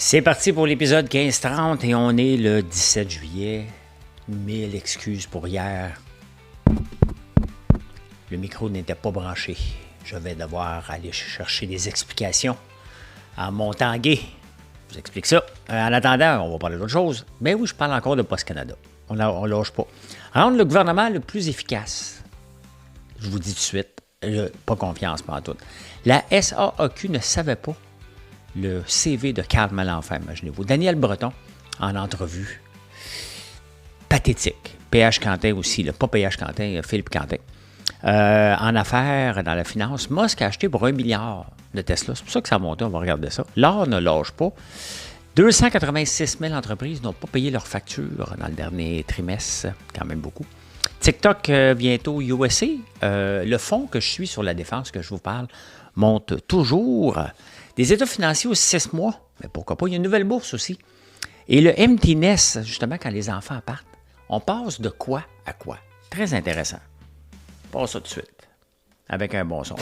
C'est parti pour l'épisode 1530 et on est le 17 juillet. 1000 excuses pour hier. Le micro n'était pas branché. Je vais devoir aller chercher des explications en montant en gué. Je vous explique ça. En attendant, on va parler d'autre chose. Mais oui, je parle encore de Post Canada. On ne lâche pas. Rendre le gouvernement le plus efficace. Je vous dis tout de suite, pas confiance pas en tout. La SAAQ ne savait pas le CV de Carl Malenfant, imaginez-vous. Daniel Breton, en entrevue. Pathétique. PH Quentin aussi, pas PH Quentin, Philippe Quentin. En affaires, dans la finance, Musk a acheté pour 1 milliard de Tesla. C'est pour ça que ça a monté, on va regarder ça. L'or ne lâche pas. 286 000 entreprises n'ont pas payé leurs factures dans le dernier trimestre, quand même beaucoup. TikTok bientôt USA. Le fonds que je suis sur la défense, que je vous parle, monte toujours. Des états financiers aux 6 mois, mais pourquoi pas, il y a une nouvelle bourse aussi. Et le empty nest, justement, quand les enfants partent, on passe de quoi à quoi? Très intéressant. On passe ça tout de suite, avec un bon son.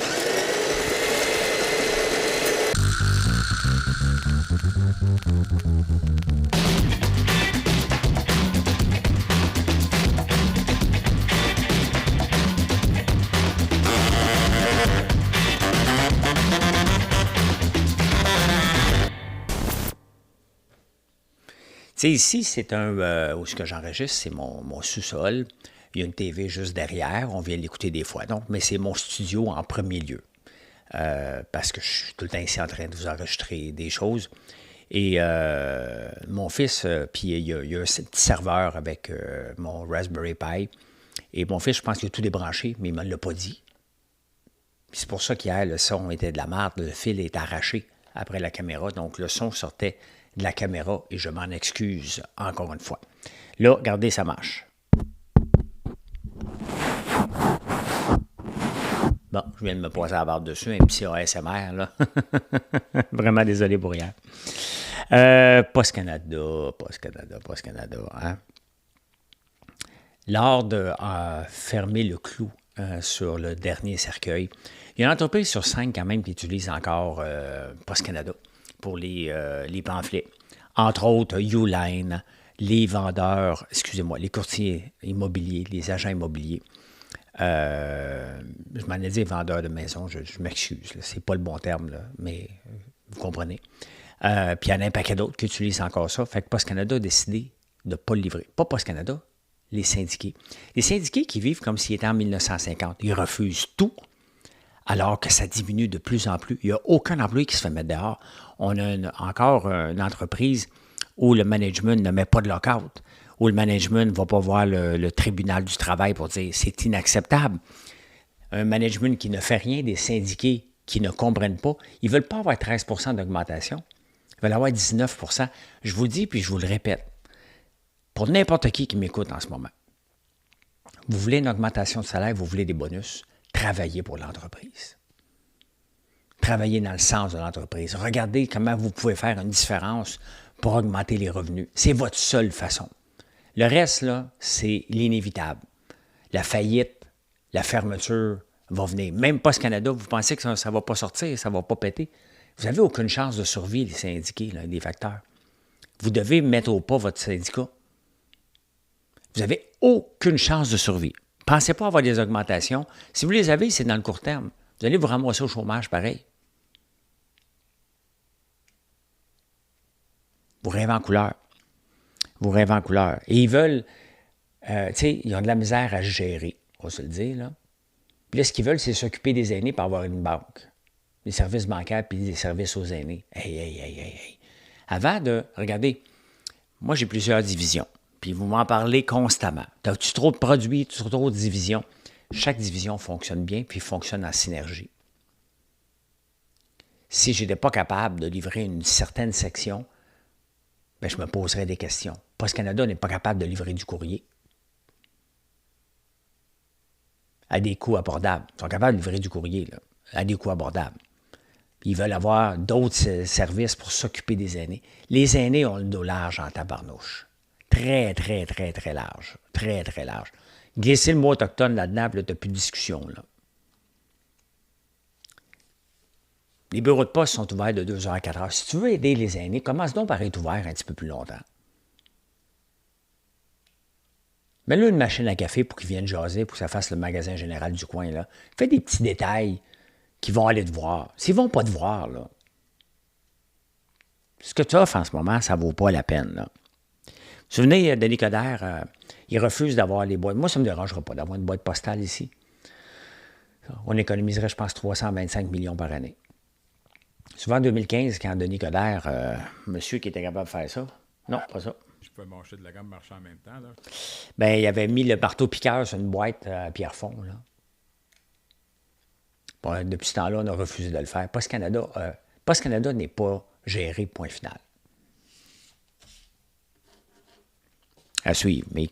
Tu sais, ici, c'est où ce que j'enregistre, c'est mon sous-sol. Il y a une TV juste derrière, on vient l'écouter des fois. Donc, mais c'est mon studio en premier lieu. Parce que je suis tout le temps ici en train de vous enregistrer des choses. Et mon fils, puis il y a un petit serveur avec mon Raspberry Pi. Et mon fils, je pense qu'il a tout débranché, mais il ne me l'a pas dit. Puis c'est pour ça qu'hier, le son était de la merde, le fil est arraché après la caméra. Donc, le son sortait de la caméra et je m'en excuse encore une fois. Là, regardez, ça marche. Bon, je viens de me passer la barre dessus, un petit ASMR, là. Vraiment désolé pour hier. Post Canada, hein. Lors de fermer le clou sur le dernier cercueil, il y a une entreprise sur 5 quand même qui utilise encore Post Canada pour les pamphlets. Entre autres, Uline, les vendeurs, les courtiers immobiliers, les agents immobiliers. Je m'en ai dit vendeurs de maison, je m'excuse, c'est pas le bon terme, là, mais vous comprenez. Puis il y en a un paquet d'autres qui utilisent encore ça. Fait que Post Canada a décidé de ne pas le livrer. Pas Post Canada, les syndiqués. Les syndiqués qui vivent comme s'ils étaient en 1950. Ils refusent tout, alors que ça diminue de plus en plus. Il n'y a aucun employé qui se fait mettre dehors. On a encore une entreprise où le management ne met pas de lockout, où le management ne va pas voir le tribunal du travail pour dire c'est inacceptable. Un management qui ne fait rien, des syndiqués qui ne comprennent pas, ils ne veulent pas avoir 13 % d'augmentation, ils veulent avoir 19 %. Je vous le dis puis je vous le répète, pour n'importe qui m'écoute en ce moment, vous voulez une augmentation de salaire, vous voulez des bonus, travaillez pour l'entreprise. Travaillez dans le sens de l'entreprise. Regardez comment vous pouvez faire une différence pour augmenter les revenus. C'est votre seule façon. Le reste, là, c'est l'inévitable. La faillite, la fermeture va venir. Même Post Canada, vous pensez que ça ne va pas sortir, ça ne va pas péter. Vous n'avez aucune chance de survie, les syndiqués, là, les facteurs. Vous devez mettre au pas votre syndicat. Vous n'avez aucune chance de survie. Pensez pas avoir des augmentations. Si vous les avez, c'est dans le court terme. Vous allez vous ramasser au chômage pareil. Vous rêvez en couleur. Vous rêvez en couleur. Et ils veulent, tu sais, ils ont de la misère à gérer, on va se le dire, là. Puis là, ce qu'ils veulent, c'est s'occuper des aînés pour avoir une banque. Des services bancaires puis des services aux aînés. Hey. Avant de, regardez, moi, j'ai plusieurs divisions. Puis vous m'en parlez constamment. As-tu trop de produits, trop de divisions? Chaque division fonctionne bien, puis fonctionne en synergie. Si je n'étais pas capable de livrer une certaine section, bien, je me poserais des questions. Post Canada n'est pas capable de livrer du courrier à des coûts abordables. Ils sont capables de livrer du courrier là, à des coûts abordables. Puis ils veulent avoir d'autres services pour s'occuper des aînés. Les aînés ont le dos large en tabarnouche. Très large. Très large. Glisser le mot autochtone là-dedans, puis là, tu n'as plus de discussion. Là. Les bureaux de poste sont ouverts de 2 heures à 4 heures. Si tu veux aider les aînés, commence donc par être ouvert un petit peu plus longtemps. Mets-le une machine à café pour qu'ils viennent jaser, pour que ça fasse le magasin général du coin. Là. Fais des petits détails qui vont aller te voir. S'ils ne vont pas te voir, là, ce que tu offres en ce moment, ça ne vaut pas la peine. Là. Vous vous souvenez, Denis Coderre, il refuse d'avoir les boîtes. Moi, ça ne me dérangera pas d'avoir une boîte postale ici. On économiserait, je pense, 325 millions par année. Souvent, en 2015, quand Denis Coderre, monsieur qui était capable de faire ça, non, pas ça. Je peux marcher de la gamme, marcher en même temps. Là. Ben, il avait mis le marteau-piqueur sur une boîte à Pierrefonds. Là. Bon, depuis ce temps-là, on a refusé de le faire. Post Canada n'est pas géré, point final. À suivre. Mais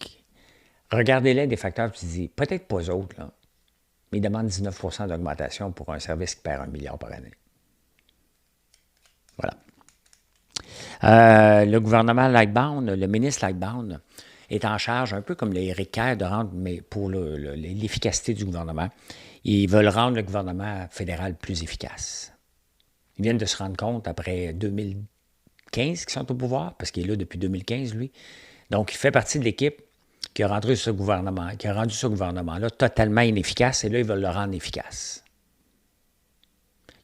regardez-les des facteurs, puis tu dis, peut-être pas eux autres, là, mais ils demandent 19 % d'augmentation pour un service qui perd 1 milliard par année. Voilà. Le gouvernement Lightbound, le ministre Lightbound, est en charge, un peu comme le Éric Kerr, de rendre, mais pour l'efficacité du gouvernement, ils veulent rendre le gouvernement fédéral plus efficace. Ils viennent de se rendre compte, après 2015 qu'ils sont au pouvoir, parce qu'il est là depuis 2015, lui. Donc, il fait partie de l'équipe qui a rendu ce gouvernement-là totalement inefficace, et là, ils veulent le rendre efficace.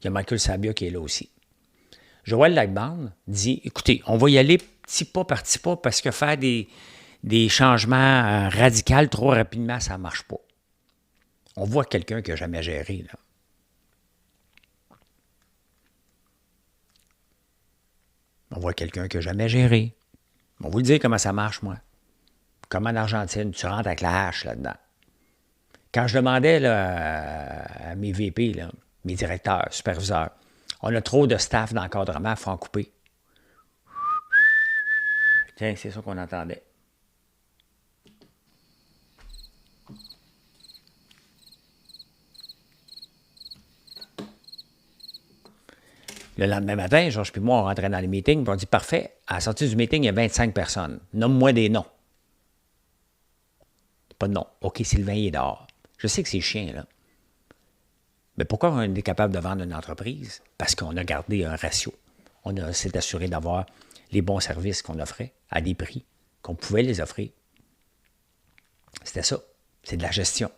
Il y a Michael Sabia qui est là aussi. Joël Lightbound dit, écoutez, on va y aller petit pas par petit pas parce que faire des changements radicaux trop rapidement, ça ne marche pas. On voit quelqu'un qui n'a jamais géré. Là. On voit quelqu'un qui n'a jamais géré. On va vous le dire comment ça marche, moi. Comme en Argentine, tu rentres avec la hache là-dedans. Quand je demandais là, à mes VP, là, mes directeurs, superviseurs, on a trop de staff d'encadrement, il faut en couper. Tiens, c'est ça qu'on entendait. Le lendemain matin, Georges et moi, on rentrait dans les meetings, puis on dit, parfait, à la sortie du meeting, il y a 25 personnes. Nomme-moi des noms. Pas de nom. OK, Sylvain, il est dehors. Je sais que c'est chiant, là. Mais pourquoi on est capable de vendre une entreprise? Parce qu'on a gardé un ratio. On s'est assuré d'avoir les bons services qu'on offrait à des prix qu'on pouvait les offrir. C'était ça. C'est de la gestion.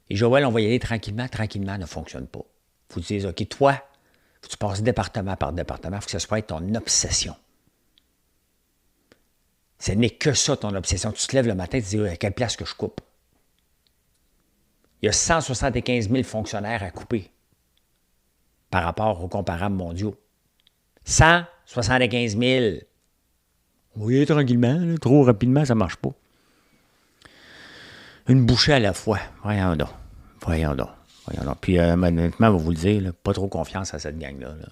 Et Joël, on va y aller tranquillement. Tranquillement ne fonctionne pas. Il faut que tu dises, OK, toi, faut que tu passes département par département. Il faut que ça soit ton obsession. Ce n'est que ça, ton obsession. Tu te lèves le matin et tu te dis, à quelle place que je coupe? Il y a 175 000 fonctionnaires à couper par rapport aux comparables mondiaux. 175 000. Oui, tranquillement, là, trop rapidement, ça ne marche pas. Une bouchée à la fois. Voyons donc. Puis, honnêtement, on va vous le dire, là, pas trop confiance à cette gang-là. Là.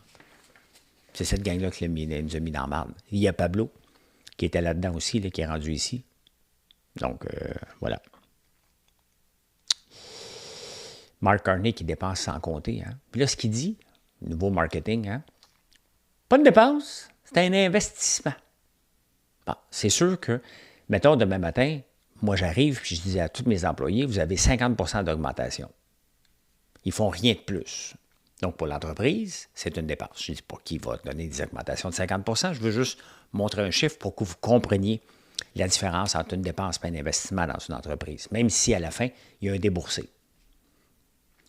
C'est cette gang-là qui nous a mis dans la marde. Il y a Pablo, qui était là-dedans aussi, là, qui est rendu ici. Donc, voilà. Mark Carney qui dépense sans compter. Hein. Puis là, ce qu'il dit, nouveau marketing, hein, pas de dépense, c'est un investissement. Bon, c'est sûr que, mettons, demain matin, moi, j'arrive puis je disais à tous mes employés, vous avez 50 % d'augmentation. Ils ne font rien de plus. Donc, pour l'entreprise, c'est une dépense. Je ne dis pas qui va donner des augmentations de 50 %. Je veux juste montrer un chiffre pour que vous compreniez la différence entre une dépense et un investissement dans une entreprise, même si, à la fin, il y a un déboursé.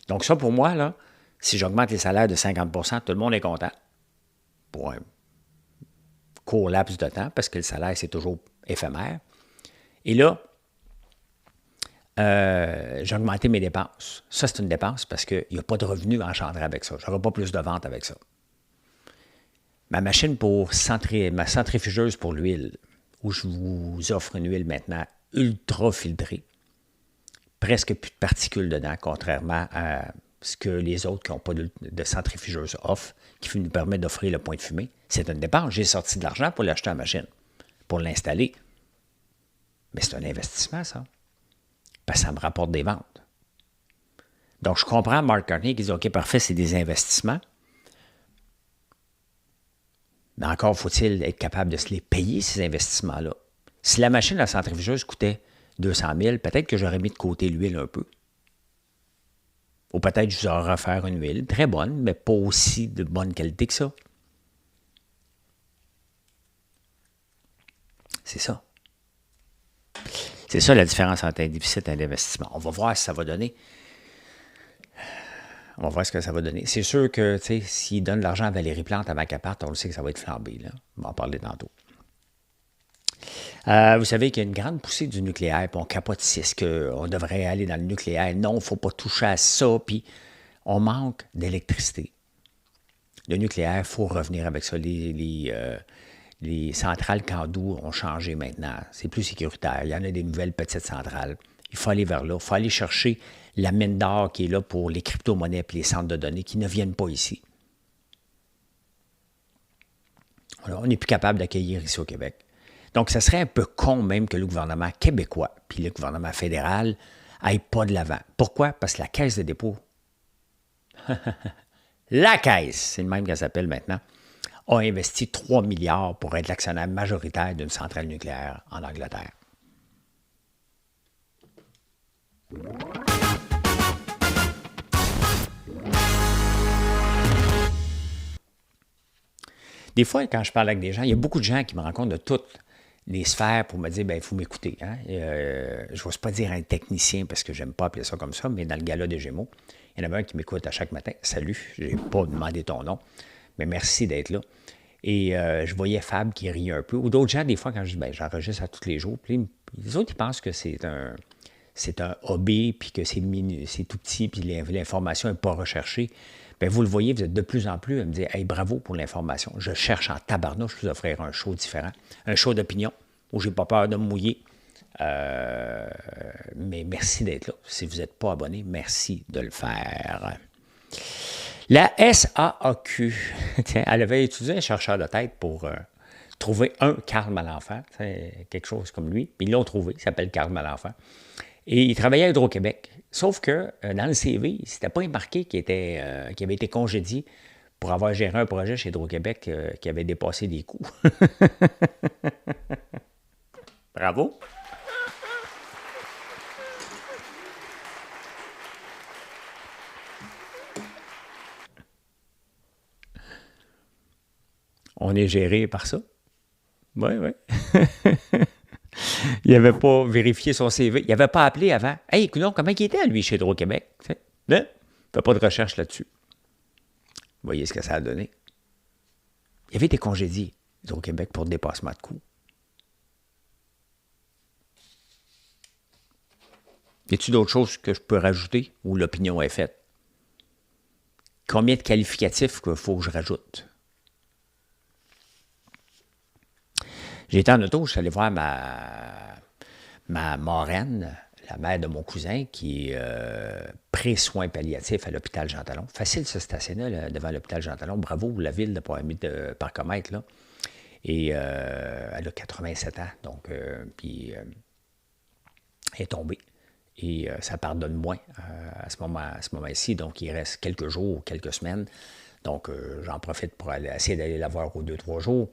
Donc, ça, pour moi, là, si j'augmente les salaires de 50 %, tout le monde est content. Pour un court laps de temps, parce que le salaire, c'est toujours éphémère. Et là, j'ai augmenté mes dépenses. Ça, c'est une dépense parce qu'il n'y a pas de revenus engendrés avec ça. Je n'aurai pas plus de ventes avec ça. Ma machine ma centrifugeuse pour l'huile, où je vous offre une huile maintenant ultra filtrée, presque plus de particules dedans, contrairement à ce que les autres qui n'ont pas de centrifugeuse offrent, qui nous permet d'offrir le point de fumée. C'est une dépense. J'ai sorti de l'argent pour l'acheter en machine, pour l'installer. Mais c'est un investissement, ça. Parce que ça me rapporte des ventes. Donc, je comprends Mark Carney qui dit, OK, parfait, c'est des investissements. Mais encore faut-il être capable de se les payer, ces investissements-là. Si la machine à centrifugeuse coûtait 200 000, peut-être que j'aurais mis de côté l'huile un peu. Ou peut-être je vous aurai refaire une huile très bonne, mais pas aussi de bonne qualité que ça. C'est ça. C'est ça la différence entre un déficit et un investissement. On va voir si ça va donner. On va voir ce que ça va donner. C'est sûr que, tu sais, s'il donne de l'argent à Valérie Plante, à Macapart, on le sait que ça va être flambé, là. On va en parler tantôt. Vous savez qu'il y a une grande poussée du nucléaire, puis on capote ici. Est-ce qu'on devrait aller dans le nucléaire? Non, il ne faut pas toucher à ça, puis on manque d'électricité. Le nucléaire, il faut revenir avec ça. Les centrales Candu ont changé maintenant. C'est plus sécuritaire. Il y en a des nouvelles petites centrales. Il faut aller vers là. Il faut aller chercher la mine d'or qui est là pour les crypto-monnaies et les centres de données qui ne viennent pas ici. Alors, on n'est plus capable d'accueillir ici au Québec. Donc, ça serait un peu con même que le gouvernement québécois puis le gouvernement fédéral n'aillent pas de l'avant. Pourquoi? Parce que la Caisse de dépôt, la Caisse, c'est le même qu'elle s'appelle maintenant, a investi 3 milliards pour être l'actionnaire majoritaire d'une centrale nucléaire en Angleterre. Des fois, quand je parle avec des gens, il y a beaucoup de gens qui me rencontrent de toutes les sphères pour me dire, bien, il faut m'écouter. Hein? Je n'ose pas dire un technicien parce que j'aime pas appeler ça comme ça, mais dans le gala des Gémeaux, il y en avait un qui m'écoute à chaque matin. Salut, je n'ai pas demandé ton nom, mais merci d'être là. Et je voyais Fab qui riait un peu. Ou d'autres gens, des fois, quand je dis, bien, j'enregistre à tous les jours, puis les autres, ils pensent que c'est un hobby, puis que c'est tout petit, puis l'information n'est pas recherchée. Bien, vous le voyez, vous êtes de plus en plus à me dire « Hey, bravo pour l'information. Je cherche en tabarnouche, je vous offrir un show différent, un show d'opinion où je n'ai pas peur de me mouiller. Mais merci d'être là. Si vous n'êtes pas abonné, merci de le faire. » La SAAQ, tiens, elle avait étudié un chercheur de tête pour trouver un Karl Malenfant, quelque chose comme lui, puis ils l'ont trouvé, il s'appelle Karl Malenfant. Et il travaillait à Hydro-Québec. Sauf que dans le CV, il n'était pas marqué qu'il avait été congédié pour avoir géré un projet chez Hydro-Québec qui avait dépassé les coûts. Bravo! On est géré par ça. Oui, oui. Il n'avait pas vérifié son CV. Il n'avait pas appelé avant. Hey, écoute, comment il était, lui, chez Hydro-Québec? Il ne fait pas de recherche là-dessus. Vous voyez ce que ça a donné. Il avait été congédié, Hydro-Québec, pour dépassement de coûts. Y a-t-il d'autres choses que je peux rajouter où l'opinion est faite? Combien de qualificatifs qu'il faut que je rajoute? J'étais en auto, je suis allé voir ma marraine, la mère de mon cousin, qui est pré-soins palliatifs à l'hôpital Jean-Talon. Facile de se stationner là, devant l'hôpital Jean-Talon. Bravo, la ville, de ne pas avoir mis de parcomètre, là. Et elle a 87 ans, donc, puis elle est tombée. Et ça pardonne moins à ce moment-ci. Donc, il reste quelques jours, quelques semaines. Donc, j'en profite pour essayer d'aller la voir aux 2-3 jours.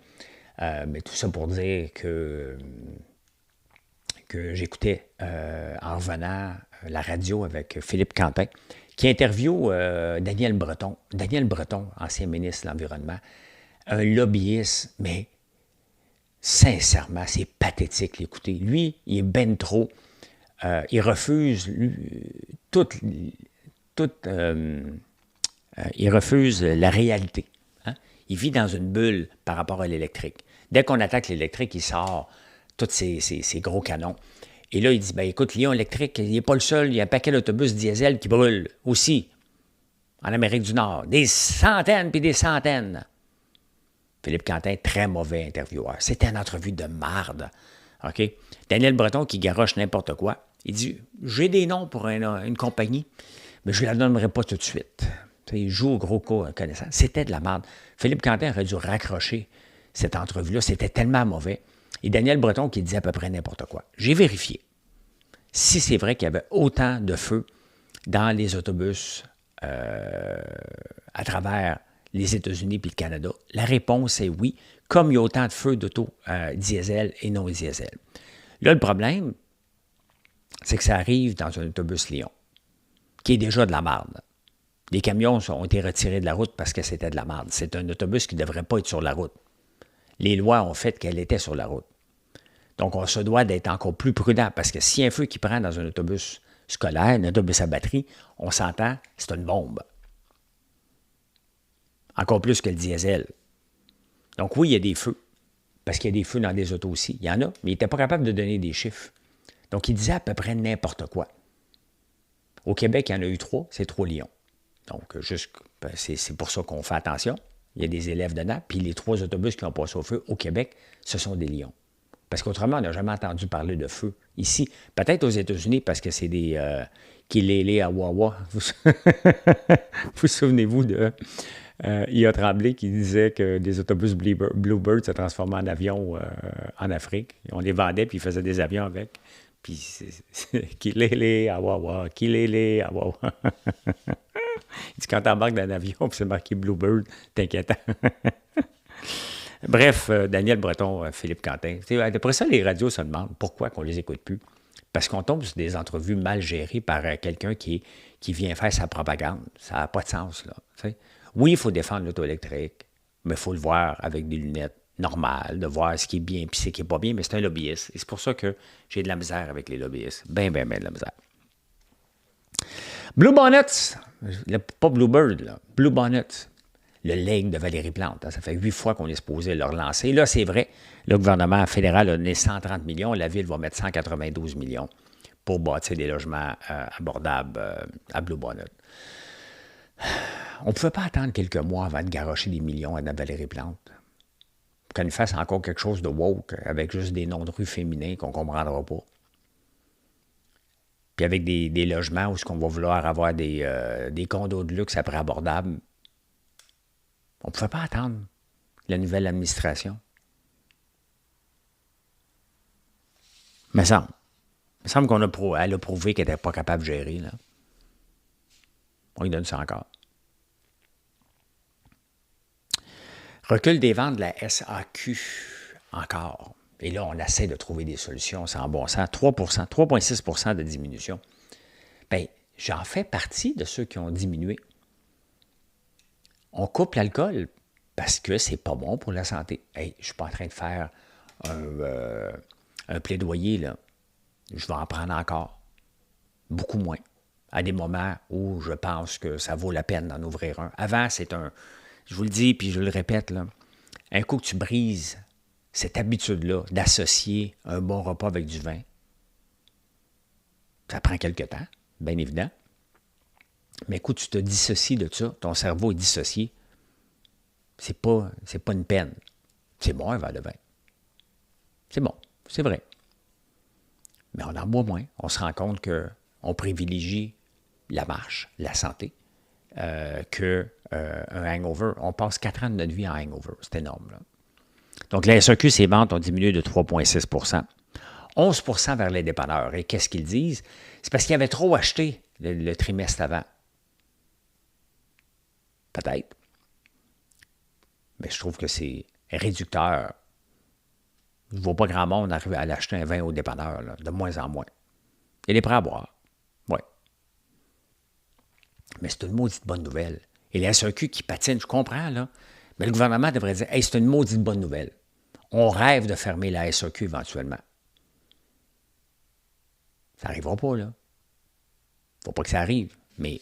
Mais tout ça pour dire que j'écoutais en revenant la radio avec Philippe Quentin, qui interviewe Daniel Breton. Daniel Breton, ancien ministre de l'Environnement, un lobbyiste, mais sincèrement, c'est pathétique l'écouter. Lui, il est ben trop. Il refuse il refuse la réalité. Hein? Il vit dans une bulle par rapport à l'électrique. Dès qu'on attaque l'électrique, il sort tous ces gros canons. Et là, il dit, ben écoute, Lyon électrique, il n'est pas le seul, il y a un paquet d'autobus diesel qui brûlent aussi en Amérique du Nord. Des centaines puis des centaines. Philippe Quentin, très mauvais intervieweur. C'était une entrevue de marde. OK? Daniel Breton qui garoche n'importe quoi. Il dit, j'ai des noms pour une compagnie, mais je ne la donnerai pas tout de suite. Il joue au gros connaissant. C'était de la merde. Philippe Quentin aurait dû raccrocher cette entrevue-là. C'était tellement mauvais. Et Daniel Breton qui disait à peu près n'importe quoi. J'ai vérifié. Si c'est vrai qu'il y avait autant de feux dans les autobus à travers les États-Unis et le Canada, la réponse est oui, comme il y a autant de feux d'auto diesel et non diesel. Là, le problème, c'est que ça arrive dans un autobus Lyon, qui est déjà de la marde. Les camions ont été retirés de la route parce que c'était de la merde. C'est un autobus qui ne devrait pas être sur la route. Les lois ont fait qu'elle était sur la route. Donc, on se doit d'être encore plus prudent parce que si un feu qui prend dans un autobus scolaire, un autobus à batterie, on s'entend, c'est une bombe. Encore plus que le diesel. Donc oui, il y a des feux, parce qu'il y a des feux dans des autos aussi. Il y en a, mais il n'était pas capable de donner des chiffres. Donc, il disait à peu près n'importe quoi. Au Québec, il y en a eu 3, c'est 3 lions. Donc, c'est pour ça qu'on fait attention. Il y a des élèves dedans, puis les 3 autobus qui ont passé au feu au Québec, ce sont des lions. Parce qu'autrement, on n'a jamais entendu parler de feu ici. Peut-être aux États-Unis, parce que c'est des kilélés à Wawa. Vous souvenez-vous de I.A. Tremblay qui disait que des autobus Bluebird se transformaient en avions en Afrique. On les vendait, puis ils faisaient des avions avec. Puis kilélés à Wawa, kilélés à Wawa. Il dit quand t'embarques dans un avion, puis c'est marqué Bluebird, t'inquiète. Bref, Daniel Breton, Philippe Quentin. D'après ça, les radios se demandent pourquoi on ne les écoute plus. Parce qu'on tombe sur des entrevues mal gérées par quelqu'un qui vient faire sa propagande. Ça n'a pas de sens, là. T'sais. Oui, il faut défendre l'auto électrique, mais il faut le voir avec des lunettes normales, de voir ce qui est bien et ce qui n'est pas bien, mais c'est un lobbyiste. Et c'est pour ça que j'ai de la misère avec les lobbyistes. Ben de la misère. Blue Bonnets, pas Bluebird, là, Blue Bonnets. Le legs de Valérie Plante. Hein, ça fait 8 fois qu'on est supposé le relancer. Là, c'est vrai, le gouvernement fédéral a donné 130 millions, la Ville va mettre 192 millions pour bâtir des logements abordables à Blue Bonnet. On ne pouvait pas attendre quelques mois avant de garrocher des millions à Valérie Plante. Pour qu'elle nous fasse encore quelque chose de woke, avec juste des noms de rues féminins qu'on ne comprendra pas. Puis avec des logements où on va vouloir avoir des condos de luxe après abordables. On ne pouvait pas attendre la nouvelle administration. Il me semble qu'elle a prouvé qu'elle n'était pas capable de gérer. Là. On lui donne ça encore. Recul des ventes de la SAQ encore. Et là, on essaie de trouver des solutions sans bon sens. 3,6 de diminution. Bien, j'en fais partie de ceux qui ont diminué. On coupe l'alcool parce que c'est pas bon pour la santé. Hey, je ne suis pas en train de faire un plaidoyer, là. Je vais en prendre encore. Beaucoup moins. À des moments où je pense que ça vaut la peine d'en ouvrir un. Avant, je vous le dis, puis je le répète, là, un coup que tu brises cette habitude-là d'associer un bon repas avec du vin, ça prend quelque temps, bien évident. Mais écoute, tu te dissocies de ça, ton cerveau est dissocié. C'est pas une peine. C'est bon un verre de vin. C'est bon, c'est vrai. Mais on en boit moins. On se rend compte qu'on privilégie la marche, la santé, qu'un hangover. On passe 4 ans de notre vie en hangover. C'est énorme, là. Donc, la SAQ, ses ventes ont diminué de 3,6 11 vers les dépanneurs. Et qu'est-ce qu'ils disent? C'est parce qu'ils avaient trop acheté le trimestre avant. Peut-être. Mais je trouve que c'est réducteur. Je ne vois pas grand monde arriver à l'acheter un vin au dépanneur, là, de moins en moins. Il est prêt à boire. Oui. Mais c'est une maudite bonne nouvelle. Et la SAQ qui patine, je comprends, là. Mais le gouvernement devrait dire, hey, c'est une maudite bonne nouvelle. On rêve de fermer la SAQ éventuellement. Ça n'arrivera pas, là. Il ne faut pas que ça arrive. Mais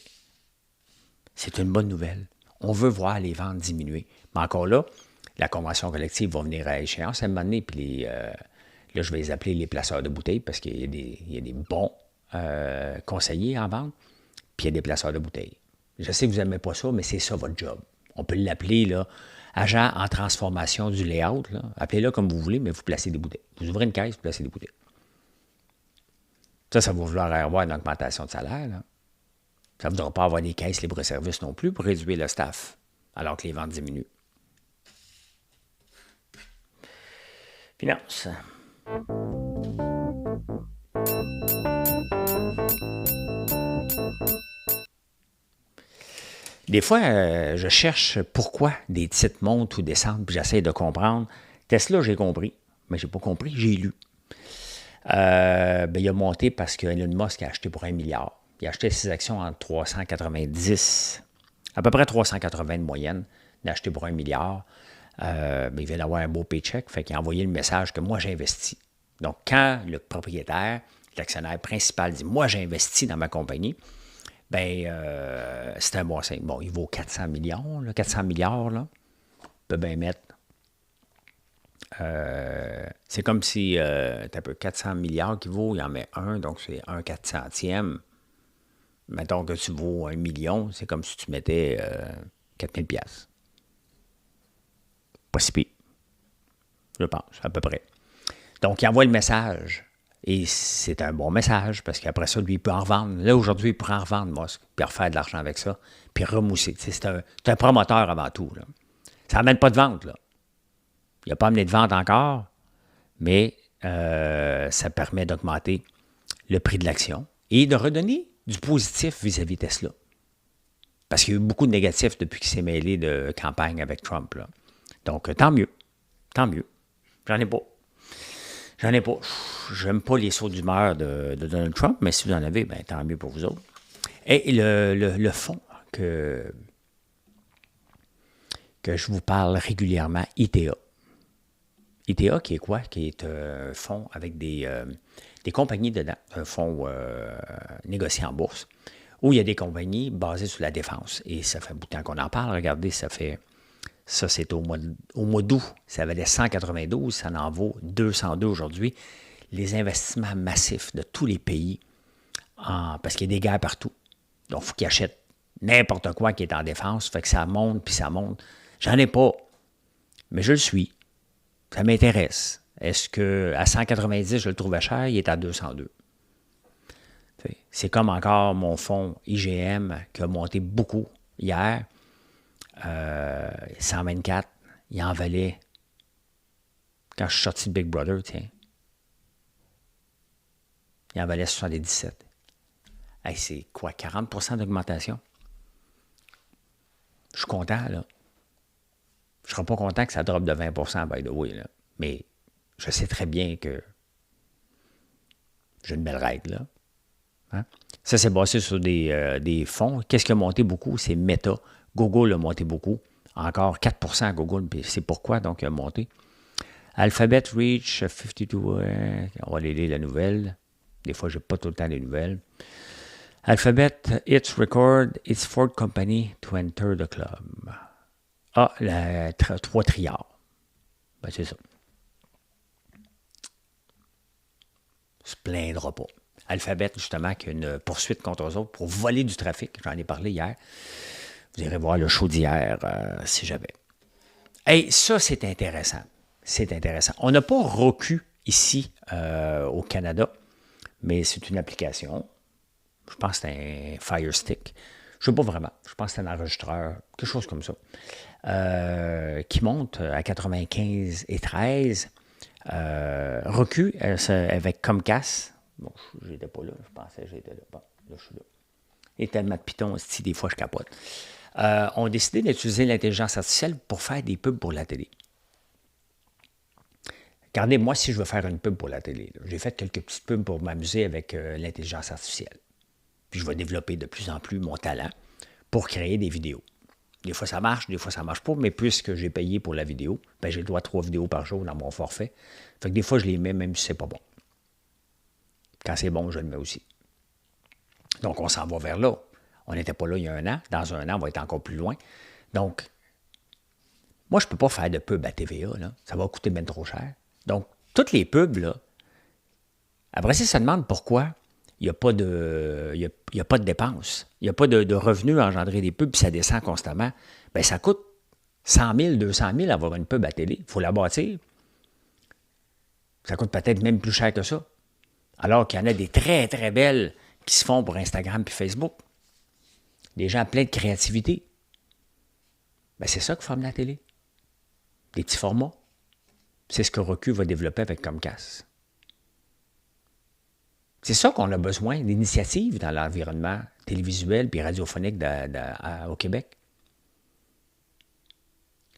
c'est une bonne nouvelle. On veut voir les ventes diminuer. Mais encore là, la convention collective va venir à échéance à un moment donné, puis là, je vais les appeler les placeurs de bouteilles parce qu'il y a des bons conseillers en vente, puis il y a des placeurs de bouteilles. Je sais que vous n'aimez pas ça, mais c'est ça votre job. On peut l'appeler, là, agent en transformation du layout. Là. Appelez-le comme vous voulez, mais vous placez des bouteilles. Vous ouvrez une caisse, vous placez des bouteilles. Ça va vouloir avoir une augmentation de salaire, là. Ça ne voudra pas avoir des caisses libre-service non plus pour réduire le staff, alors que les ventes diminuent. Finance. Des fois, je cherche pourquoi des titres montent ou descendent, puis j'essaie de comprendre. Tesla, j'ai compris, mais je n'ai pas compris, j'ai lu. Il a monté parce que Elon Musk a acheté pour 1 milliard. Il a acheté ses actions en 390. À peu près 380 de moyenne d'acheter pour 1 milliard. Il vient d'avoir un beau paycheck, fait qu'il a envoyé le message que moi, j'ai investi. Donc, quand le propriétaire, l'actionnaire principal dit « Moi, j'ai investi dans ma compagnie », c'est un bon signe. Bon, il vaut 400 millions, là, 400 milliards, là. On peut bien mettre. C'est comme si, tu as peu 400 milliards qui vaut, il en met un, donc c'est un 400e. Mettons que tu vaux 1 million, c'est comme si tu mettais 4000 piastres. Pas si pire, je pense, à peu près. Donc, il envoie le message. Et c'est un bon message, parce qu'après ça, lui, il peut en revendre. Là, aujourd'hui, il pourrait en revendre, Musk, puis refaire de l'argent avec ça, puis remousser. C'est un promoteur avant tout, là. Ça n'amène pas de vente, là. Il n'a pas amené de vente encore, mais ça permet d'augmenter le prix de l'action et de redonner du positif vis-à-vis de Tesla. Parce qu'il y a eu beaucoup de négatifs depuis qu'il s'est mêlé de campagne avec Trump, là. Donc, tant mieux. Tant mieux. J'en ai pas. J'aime pas les sauts d'humeur de Donald Trump, mais si vous en avez, ben, tant mieux pour vous autres. Et le fonds que je vous parle régulièrement, ITA. ITA, qui est quoi? Qui est un fonds avec des compagnies dedans, un fonds négocié en bourse, où il y a des compagnies basées sur la défense. Et ça fait un bout de temps qu'on en parle. Regardez, ça, c'est au mois d'août. Ça valait 192, ça en vaut 202 aujourd'hui. Les investissements massifs de tous les pays, parce qu'il y a des guerres partout. Donc, il faut qu'ils achètent n'importe quoi qui est en défense. Fait que ça monte, puis ça monte. J'en ai pas, mais je le suis. Ça m'intéresse. Est-ce qu'à 190, je le trouvais cher? Il est à 202. C'est comme encore mon fonds IGM qui a monté beaucoup hier. 124, il en valait, quand je suis sorti de Big Brother, tiens, il en valait 77. Hey, c'est quoi, 40% d'augmentation? Je suis content, là. Je ne serais pas content que ça drop de 20%, by the way, là. Mais je sais très bien que j'ai une belle règle, là. Hein? Ça, c'est basé sur des fonds. Qu'est-ce qui a monté beaucoup? C'est Meta. Google a monté beaucoup. Encore 4% à Google, puis c'est pourquoi, donc, il a monté. Alphabet Reach 52, on va aller lire la nouvelle. Des fois, je n'ai pas tout le temps les nouvelles. Alphabet hits record its fourth company to enter the club. Ah, 3 triards. Ben, c'est ça. Se plaindra pas. Alphabet, justement, qui a une poursuite contre eux autres pour voler du trafic. J'en ai parlé hier. Vous irez voir le show d'hier, si j'avais. Hey, ça, c'est intéressant. C'est intéressant. On n'a pas Roku ici, au Canada, mais c'est une application. Je pense que c'est un Fire Stick. Je ne sais pas vraiment. Je pense que c'est un enregistreur, quelque chose comme ça, qui monte à 95 et 13. Roku, avec Comcast. Bon, j'étais pas là. Je pensais que j'étais là. Bon, là, je suis là. Et tellement de pitons, si des fois, je capote. Ont décidé d'utiliser l'intelligence artificielle pour faire des pubs pour la télé. Regardez, moi, si je veux faire une pub pour la télé, j'ai fait quelques petites pubs pour m'amuser avec l'intelligence artificielle. Puis je vais développer de plus en plus mon talent pour créer des vidéos. Des fois, ça marche, des fois, ça ne marche pas, mais puisque j'ai payé pour la vidéo, ben, j'ai le droit à 3 vidéos par jour dans mon forfait. Fait que des fois, je les mets même si c'est pas bon. Quand c'est bon, je le mets aussi. Donc, on s'en va vers là. On n'était pas là il y a 1 an. Dans 1 an, on va être encore plus loin. Donc, moi, je ne peux pas faire de pub à TVA. Là. Ça va coûter bien trop cher. Donc, toutes les pubs, là, après ça, ça demande pourquoi il n'y a pas de dépenses. Il n'y a pas de revenus engendrés des pubs, puis ça descend constamment. Bien, ça coûte 100 000, 200 000 avoir une pub à télé. Il faut la bâtir. Ça coûte peut-être même plus cher que ça. Alors qu'il y en a des très, très belles qui se font pour Instagram puis Facebook. Des gens pleins de créativité. Bien, c'est ça que forme la télé. Des petits formats. C'est ce que Roku va développer avec Comcast. C'est ça qu'on a besoin, d'initiatives dans l'environnement télévisuel et radiophonique au Québec.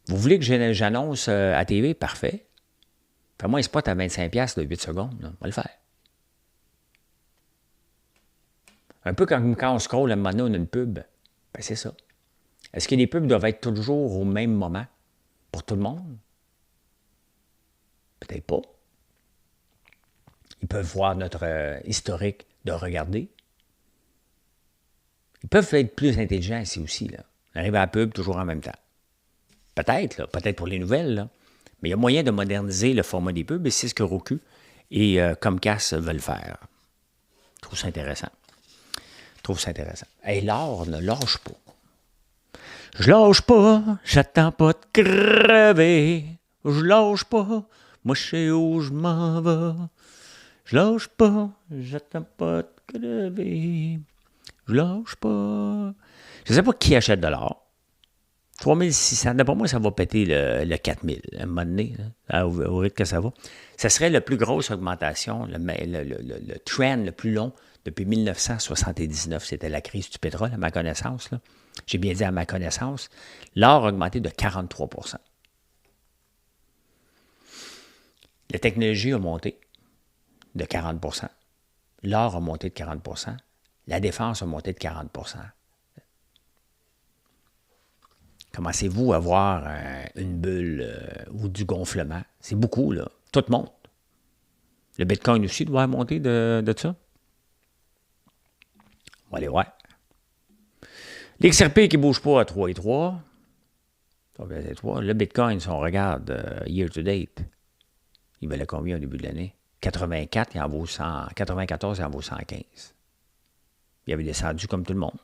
Vous voulez que j'annonce à TV? Parfait. Fais-moi un spot à 25$ de 8 secondes. Là. On va le faire. Un peu comme quand on scrolle à un moment donné, on a une pub. Ben, c'est ça. Est-ce que les pubs doivent être toujours au même moment pour tout le monde? Peut-être pas. Ils peuvent voir notre historique de regarder. Ils peuvent être plus intelligents ici aussi. Là. Arriver à la pub toujours en même temps. Peut-être, là, peut-être pour les nouvelles. Là. Mais il y a moyen de moderniser le format des pubs et c'est ce que Roku et Comcast veulent faire. Je trouve ça intéressant. Et l'art ne lâche pas. Je lâche pas, j'attends pas de crever. Je lâche pas, moi je sais où je m'en vais. Je lâche pas, j'attends pas de crever. Je lâche pas. Je sais pas qui achète de l'or. 3600, d'après moi, ça va péter le 4000 à un moment donné, là, au rythme que ça va. Ça serait la plus grosse augmentation, le trend le plus long depuis 1979. C'était la crise du pétrole, à ma connaissance. Là. J'ai bien dit à ma connaissance. L'or a augmenté de 43 %. La technologie a monté de 40 %. L'or a monté de 40 %. La défense a monté de 40 %. Commencez-vous à voir une bulle ou du gonflement? C'est beaucoup, là. Tout monte. Le Bitcoin aussi doit monter de ça. On va aller voir. L'XRP qui ne bouge pas à 3,3. Le Bitcoin, si on regarde year to date, il valait combien au début de l'année? 84, il en vaut 100, 94, il en vaut 115. Il avait descendu comme tout le monde.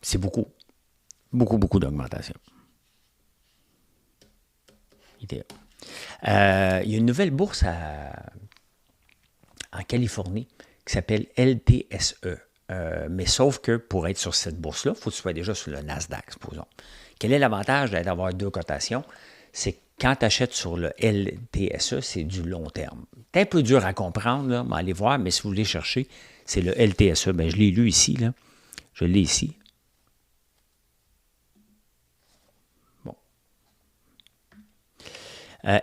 C'est beaucoup. Beaucoup d'augmentation. Il y a une nouvelle bourse en Californie qui s'appelle LTSE. Mais sauf que pour être sur cette bourse-là, il faut que tu sois déjà sur le Nasdaq, supposons. Quel est l'avantage d'avoir deux cotations? C'est que quand tu achètes sur le LTSE, c'est du long terme. C'est un peu dur à comprendre, là, mais allez voir, mais si vous voulez chercher, c'est le LTSE. Bien, je l'ai lu ici, là. Je l'ai ici.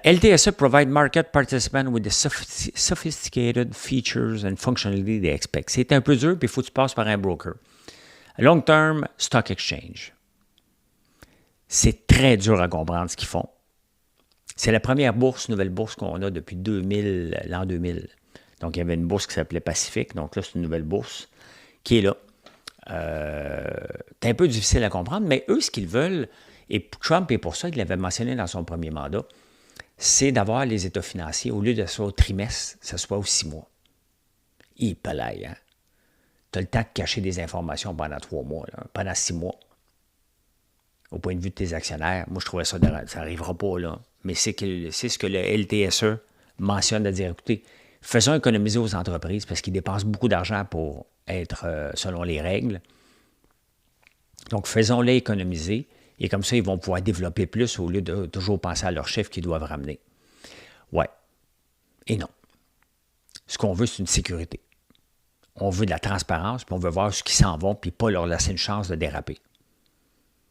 LTSE provide market participants with the sophisticated features and functionality they expect. C'est un peu dur, puis il faut que tu passes par un broker. Long-term stock exchange. C'est très dur à comprendre ce qu'ils font. C'est la première nouvelle bourse qu'on a depuis l'an 2000. Donc, il y avait une bourse qui s'appelait Pacific. Donc là, c'est une nouvelle bourse qui est là. C'est un peu difficile à comprendre, mais eux, ce qu'ils veulent, et Trump est pour ça, il l'avait mentionné dans son premier mandat, c'est d'avoir les états financiers, au lieu de ça au trimestre, ça soit aux 6 mois. Il palaille, hein? Tu as le temps de cacher des informations pendant 3 mois, là, pendant 6 mois. Au point de vue de tes actionnaires, moi, je trouvais ça n'arrivera pas, là. Mais c'est ce que le LTSE mentionne, de dire, écoutez, faisons économiser aux entreprises parce qu'ils dépensent beaucoup d'argent pour être selon les règles. Donc, faisons-les économiser. Et comme ça, ils vont pouvoir développer plus au lieu de toujours penser à leurs chiffres qu'ils doivent ramener. Ouais. Et non. Ce qu'on veut, c'est une sécurité. On veut de la transparence, puis on veut voir ce qui s'en vont, puis pas leur laisser une chance de déraper.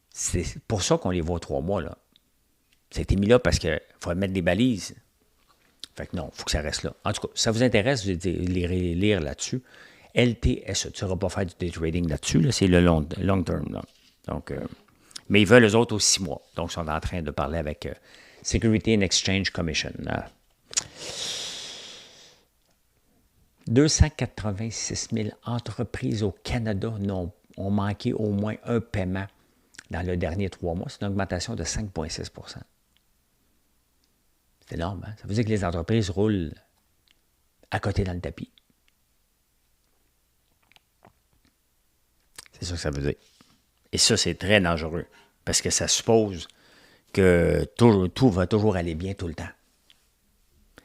C'est pour ça qu'on les voit 3 mois, là. Ça a été mis là parce qu'il faut mettre des balises. Fait que non, il faut que ça reste là. En tout cas, si ça vous intéresse, vous allez lire là-dessus. LTSE, tu ne sauras pas faire du day trading là-dessus, là, c'est le long term, là. Donc, mais ils veulent eux autres aux 6 mois. Donc, ils sont en train de parler avec Security and Exchange Commission. 286 000 entreprises au Canada ont manqué au moins un paiement dans le dernier 3 mois. C'est une augmentation de 5,6 %. C'est énorme, hein? Ça veut dire que les entreprises roulent à côté dans le tapis. C'est ça que ça veut dire. Et ça, c'est très dangereux, parce que ça suppose que tout va toujours aller bien tout le temps.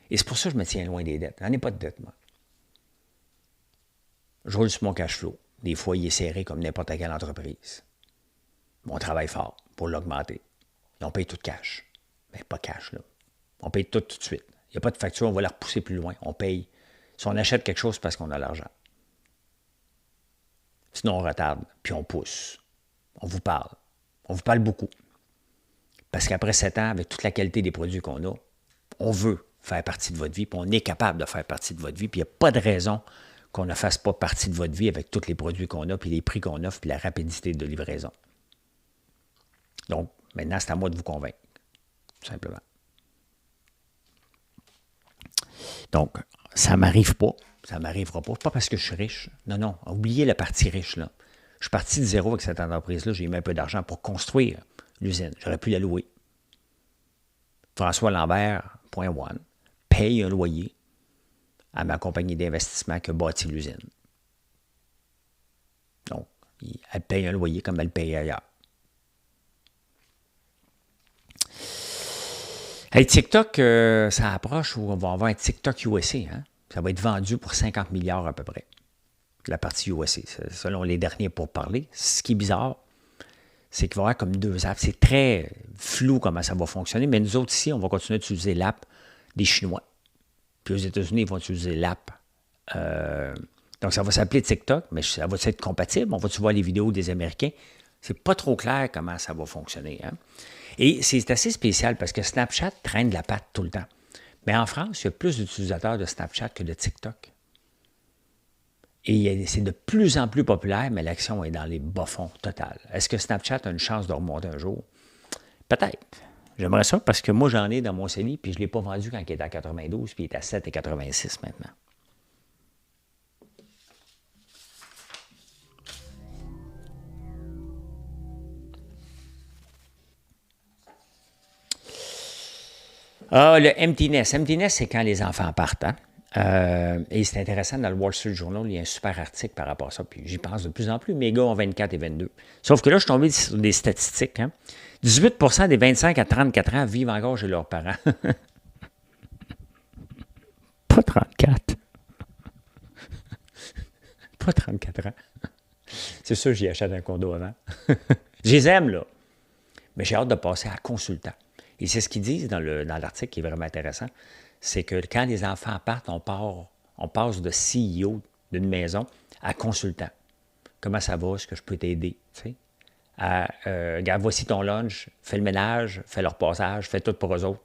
Et c'est pour ça que je me tiens loin des dettes. J'en ai pas de dettes, moi. Je roule sur mon cash flow. Des fois, il est serré comme n'importe quelle entreprise. On travaille fort pour l'augmenter. Et on paye tout cash. Mais pas cash, là. On paye tout de suite. Il n'y a pas de facture, on va la repousser plus loin. On paye. Si on achète quelque chose, c'est parce qu'on a l'argent. Sinon, on retarde, puis on pousse. On vous parle. On vous parle beaucoup. Parce qu'après 7 ans, avec toute la qualité des produits qu'on a, on veut faire partie de votre vie, puis on est capable de faire partie de votre vie, puis il n'y a pas de raison qu'on ne fasse pas partie de votre vie avec tous les produits qu'on a, puis les prix qu'on offre, puis la rapidité de livraison. Donc, maintenant, c'est à moi de vous convaincre, tout simplement. Donc, ça ne m'arrive pas, ça ne m'arrivera pas, pas parce que je suis riche. Non, non, oubliez la partie riche, là. Je suis parti de zéro avec cette entreprise-là, j'ai mis un peu d'argent pour construire l'usine. J'aurais pu la louer. François Lambert.one paye un loyer à ma compagnie d'investissement qui a bâti l'usine. Donc, elle paye un loyer comme elle paye ailleurs. Hey, TikTok, ça approche où on va avoir un TikTok USA. Hein? Ça va être vendu pour 50 milliards à peu près. La partie USA, selon les derniers pourparlers. Ce qui est bizarre, c'est qu'il va y avoir comme 2 apps. C'est très flou comment ça va fonctionner, mais nous autres ici, on va continuer d'utiliser l'app des Chinois. Puis aux États-Unis, ils vont utiliser l'app. Donc, ça va s'appeler TikTok, mais ça va être compatible. On va-tu voir les vidéos des Américains? C'est pas trop clair comment ça va fonctionner. Hein? Et c'est assez spécial parce que Snapchat traîne de la patte tout le temps. Mais en France, il y a plus d'utilisateurs de Snapchat que de TikTok. Et c'est de plus en plus populaire, mais l'action est dans les bas-fonds total. Est-ce que Snapchat a une chance de remonter un jour? Peut-être. J'aimerais ça parce que moi, j'en ai dans mon CELI, puis je ne l'ai pas vendu quand il était à 92, puis il est à 7,86 maintenant. Ah, le emptiness. Emptiness, c'est quand les enfants partent. Hein? Et c'est intéressant, dans le Wall Street Journal, il y a un super article par rapport à ça, puis j'y pense de plus en plus. Mes gars ont 24 et 22. Sauf que là, je suis tombé sur des statistiques. Hein? 18 des 25 à 34 ans vivent encore chez leurs parents. Pas 34. Pas 34 ans. C'est sûr, j'y achète un condo avant. Je les aime, là. Mais j'ai hâte de passer à consultant. Et c'est ce qu'ils disent dans l'article qui est vraiment intéressant. C'est que quand les enfants partent, on passe de CEO d'une maison à consultant. Comment ça va? Est-ce que je peux t'aider? Tu sais? Regarde, voici ton lunch, fais le ménage, fais leur passage, fais tout pour eux autres.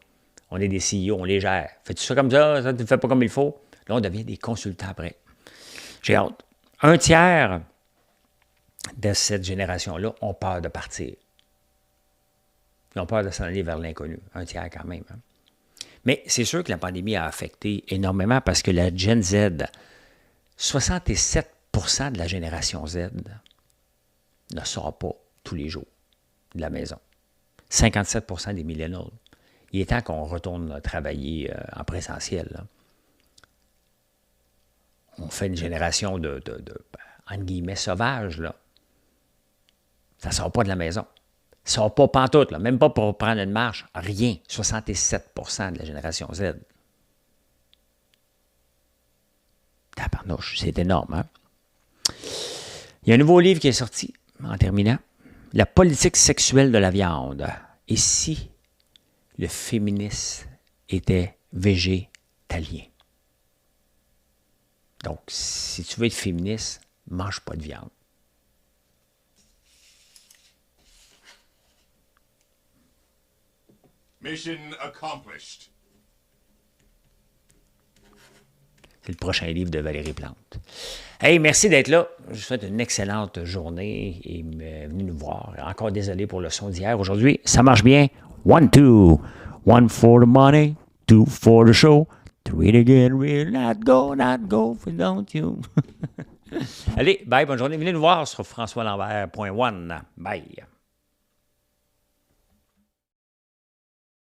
On est des CEO, on les gère. Fais-tu ça comme ça tu ne fais pas comme il faut? Là, on devient des consultants après. J'ai hâte. 1/3 de cette génération-là ont peur de partir. Ils ont peur de s'en aller vers l'inconnu. 1/3 quand même. Hein? Mais c'est sûr que la pandémie a affecté énormément parce que la Gen Z, 67% de la génération Z ne sort pas tous les jours de la maison. 57% des millennials. Il est temps qu'on retourne travailler en présentiel. Là. On fait une génération de entre guillemets, sauvage. Là. Ça ne sort pas de la maison. Ça ne sort pas pantoute, là, même pas pour prendre une marche. Rien. 67% de la génération Z. Tabarnouche, c'est énorme. Hein? Il y a un nouveau livre qui est sorti, en terminant. La politique sexuelle de la viande. Et si le féminisme était végétalien? Donc, si tu veux être féministe, mange pas de viande. Mission accomplished. C'est le prochain livre de Valérie Plante. Hey, merci d'être là. Je vous souhaite une excellente journée et venez nous voir. Encore désolé pour le son d'hier. Aujourd'hui, ça marche bien. 1, 2. 1 for the money, 2 for the show, 3 again, we'll not go, don't you. Allez, bye, bonne journée. Venez nous voir sur françoislambert.one. Bye.